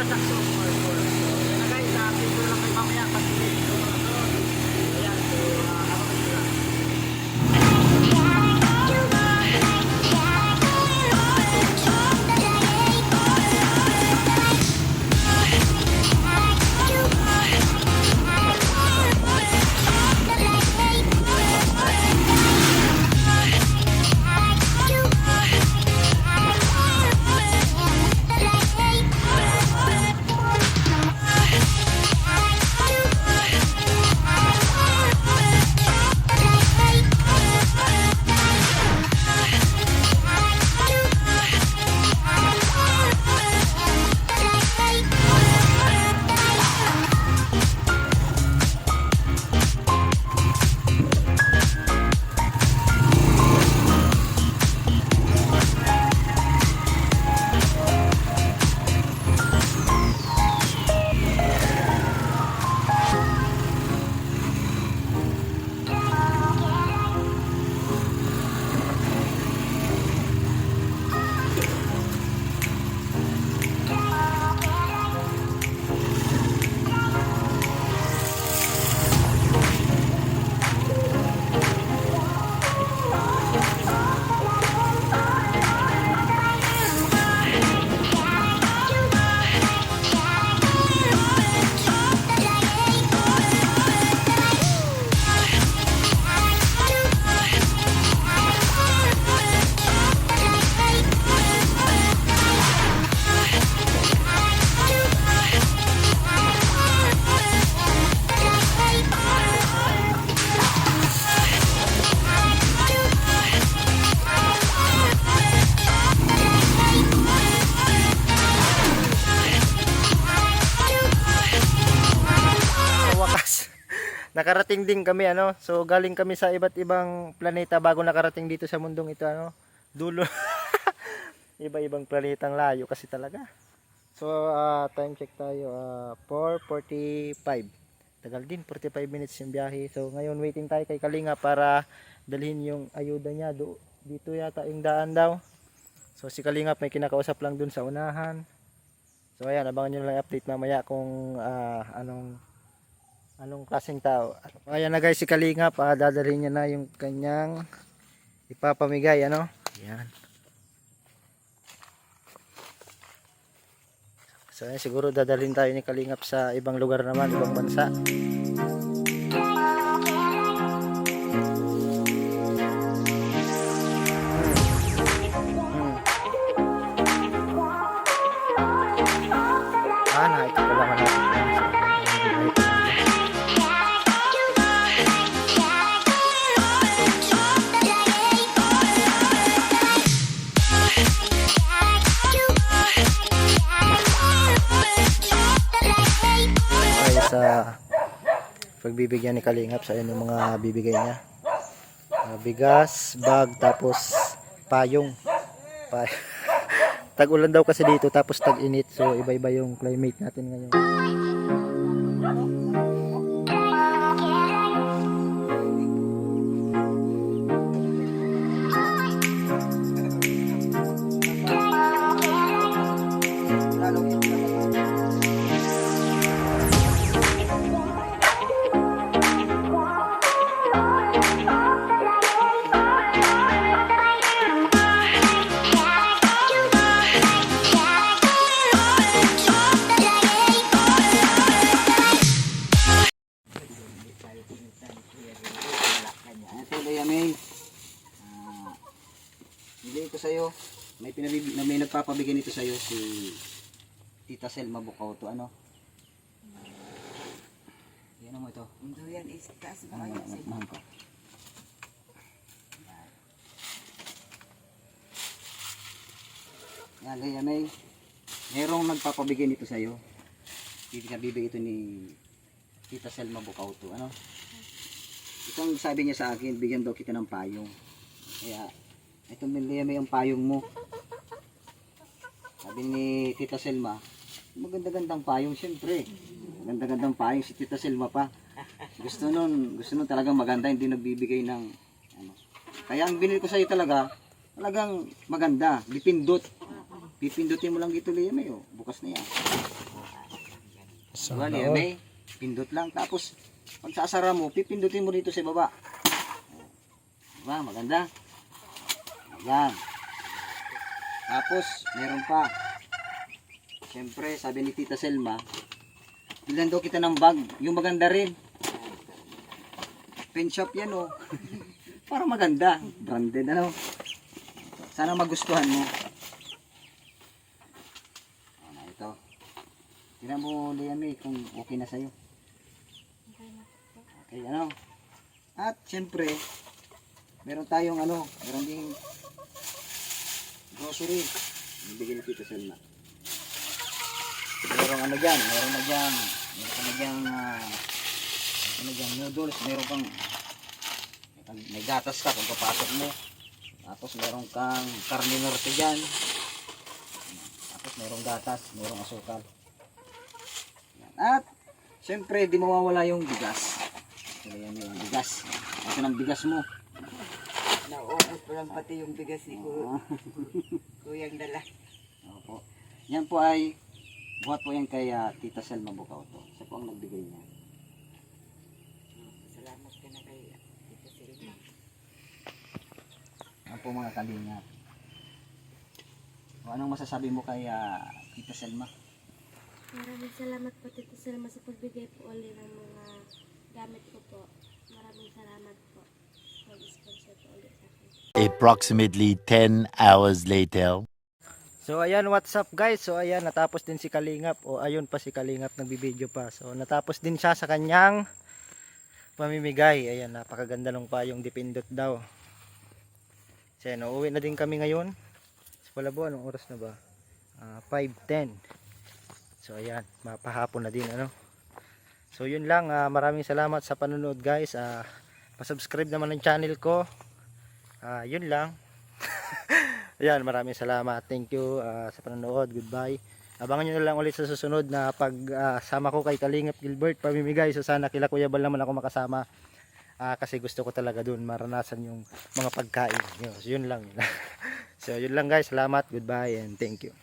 sakto. So, yan na guys, update ko na lang kayo mamaya pag so, ayan, so, abangan nyo lang. Nakarating din kami ano. So galing kami sa iba't ibang planeta bago nakarating dito sa mundong ito ano. Dulo. Iba-ibang planetang layo kasi talaga. So time check tayo 4:45. Tagal din 45 minutes yung biyahe. So ngayon waiting tayo kay Kalinga para dalhin yung ayuda niya dito yata yung daan daw. So si Kalinga may kinakausap lang dun sa unahan. So ayan, abangan niyo lang update mamaya kung anong klaseng tao. Ayan na guys, si Kalingap, dadalhin niya na yung kanyang ipapamigay, ano? Ayan. So ayan, siguro dadalhin tayo ni Kalingap sa ibang lugar naman, ibang bansa. Ito pala malapit lang. Sa pagbibigyan ni Kalingap sa yung mga bibigay niya, bigas, bag, tapos payong. Tag-ulan daw kasi dito tapos tag-init, so iba-iba yung climate natin ngayon. Bigay ko sa'yo, may nagpapabigay nito sa'yo si Tita Selma Bucauto, ano? Yan mo ito. Yan is taas ba Ano, kayo? mahal ko. Yan, ganyan may merong nagpapabigay nito sa'yo. Bibigay ito ni Tita Selma Bucauto, ano? Itong sabi niya sa akin, bigyan daw kita ng payong. Kaya, ito may ang payong mo. Sabi ni Tita Selma, maganda-gandang payong siyempre. Maganda-gandang payong si Tita Selma pa. Gusto nun talagang maganda, hindi nagbibigay ng ano. Kaya ang binili ko sa iyo talagang maganda, dipindot. Pipindutin mo lang dito, Lea, may bukas na yan. Sana Diba, all. may pindot lang. Tapos, pag sasara mo, pipindutin mo dito sa baba. Diba, maganda. Ayan. Tapos, meron pa. Siyempre, sabi ni Tita Selma, bilan daw kita ng bag. Yung maganda rin. Pen shop yan, oh. Para maganda. Branded, ano. Sana magustuhan mo. Ano, ito. Tingnan mo, Liam, kung okay na sa'yo. Okay, ano. At, siyempre, meron tayong, ano, meron ding grocery. Bibigyan ni Tita Selma. Meron ano dyan, meron na dyan noodles, meron kang may gatas ka kung papasok mo. Tapos meron kang karne norte dyan. Tapos merong gatas, merong asukal. Yan. At syempre di mawawala yung bigas. Yan yung bigas. Ito ng bigas mo. Naubos pa lang pati yung bigas ni Kuyang Dala. Opo. Yan po ay buhat po yan kay Tita Selma Bukauto. Siya po ang nagbigay niya. Salamat ka na kay Tita Selma. Yan po mga kalingap. O, anong masasabi mo kay Tita Selma? Maraming salamat po Tito Selma sa pagbigay po ulit ng mga gamit ko po. Maraming salamat po. Mag-sponsor po ulit sa akin. Approximately 10 hours later. So ayan, what's up guys? So ayan, natapos din si Kalingap. O ayun pa si Kalingap, nagbibideo pa. So natapos din siya sa kanyang pamimigay. Ayan, napakaganda ng payong dipindot daw. So ayan, uuwi na din kami ngayon. Sa Palabo, anong oras na ba? 5:10. So ayan, mapahapon na din ano. So yun lang, maraming salamat sa panonood guys. Pa-subscribe naman ng channel ko. Yun lang. Ayan, maraming salamat. Thank you sa panonood. Goodbye. Abangan nyo na lang ulit sa susunod na pagsama ko kay Kalingap Gilbert pamimigay. So sana kila Kuya Bal naman ako makasama. Kasi gusto ko talaga dun maranasan yung mga pagkain. So yun lang. So yun lang guys. Salamat. Goodbye and thank you.